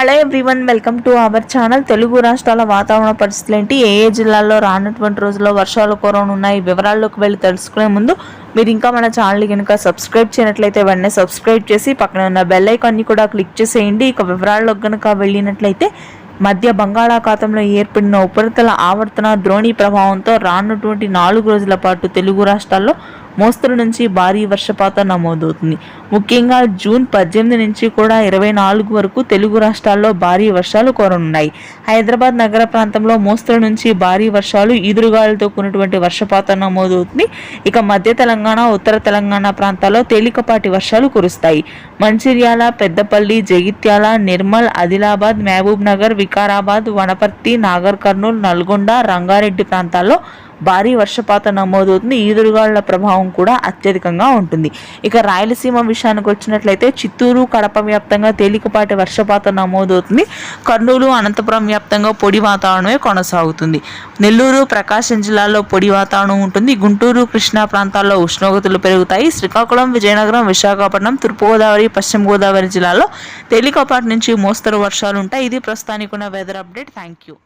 Hello everyone, welcome to our channel. Telugu రాష్ట్రాల వాతావరణ పరిస్థితులు ఏంటి, ఏ జిల్లాల్లో రానున్నటువంటి రోజుల్లో వర్షాలు కురవనున్నాయి, వివరాల్లోకి వెళ్ళి తెలుసుకునే ముందు మీరు ఇంకా మన ఛానల్ కనుక సబ్స్క్రైబ్ చేయనట్లయితే వెంటనే సబ్స్క్రైబ్ చేసి పక్కన ఉన్న బెల్ ఐకాన్ని కూడా క్లిక్ చేసేయండి. ఇక వివరాల్లోకి కనుక వెళ్ళినట్లయితే మధ్య బంగాళాఖాతంలో ఏర్పడిన ఉపరితల ఆవర్తన ద్రోణి ప్రభావంతో రానున్నటువంటి 4 రోజుల పాటు తెలుగు రాష్ట్రాల్లో మోస్తరు నుంచి భారీ వర్షపాతం నమోదవుతుంది. ముఖ్యంగా జూన్ 18 నుంచి కూడా 24 వరకు తెలుగు రాష్ట్రాల్లో భారీ వర్షాలు కురవనున్నాయి. హైదరాబాద్ నగర ప్రాంతంలో మోస్తరు నుంచి భారీ వర్షాలు, ఈదురుగాలులతో కూడినటువంటి వర్షపాతం నమోదవుతుంది. ఇక మధ్య తెలంగాణ, ఉత్తర తెలంగాణ ప్రాంతాల్లో తేలికపాటి వర్షాలు కురుస్తాయి. మంచిర్యాల, పెద్దపల్లి, జగిత్యాల, నిర్మల్, ఆదిలాబాద్, మహబూబ్ నగర్, వికారాబాద్, వనపర్తి, నాగర్ కర్నూల్, నల్గొండ, రంగారెడ్డి ప్రాంతాల్లో భారీ వర్షపాతం నమోదవుతుంది. ఈదురుగాలుల ప్రభావం కూడా అత్యధికంగా ఉంటుంది. ఇక రాయలసీమ విషయానికి వచ్చినట్లయితే చిత్తూరు, కడప వ్యాప్తంగా తేలికపాటి వర్షపాతం నమోదవుతుంది. కర్నూలు, అనంతపురం వ్యాప్తంగా పొడి వాతావరణమే కొనసాగుతుంది. నెల్లూరు, ప్రకాశం జిల్లాల్లో పొడి వాతావరణం ఉంటుంది. గుంటూరు, కృష్ణా ప్రాంతాల్లో ఉష్ణోగ్రతలు పెరుగుతాయి. శ్రీకాకుళం, విజయనగరం, విశాఖపట్నం, తూర్పుగోదావరి, పశ్చిమ గోదావరి జిల్లాలో తేలికపాటి నుంచి మోస్తరు వర్షాలు ఉంటాయి. ఇది ప్రస్తుతానికి ఉన్న వెదర్ అప్డేట్. Thank you.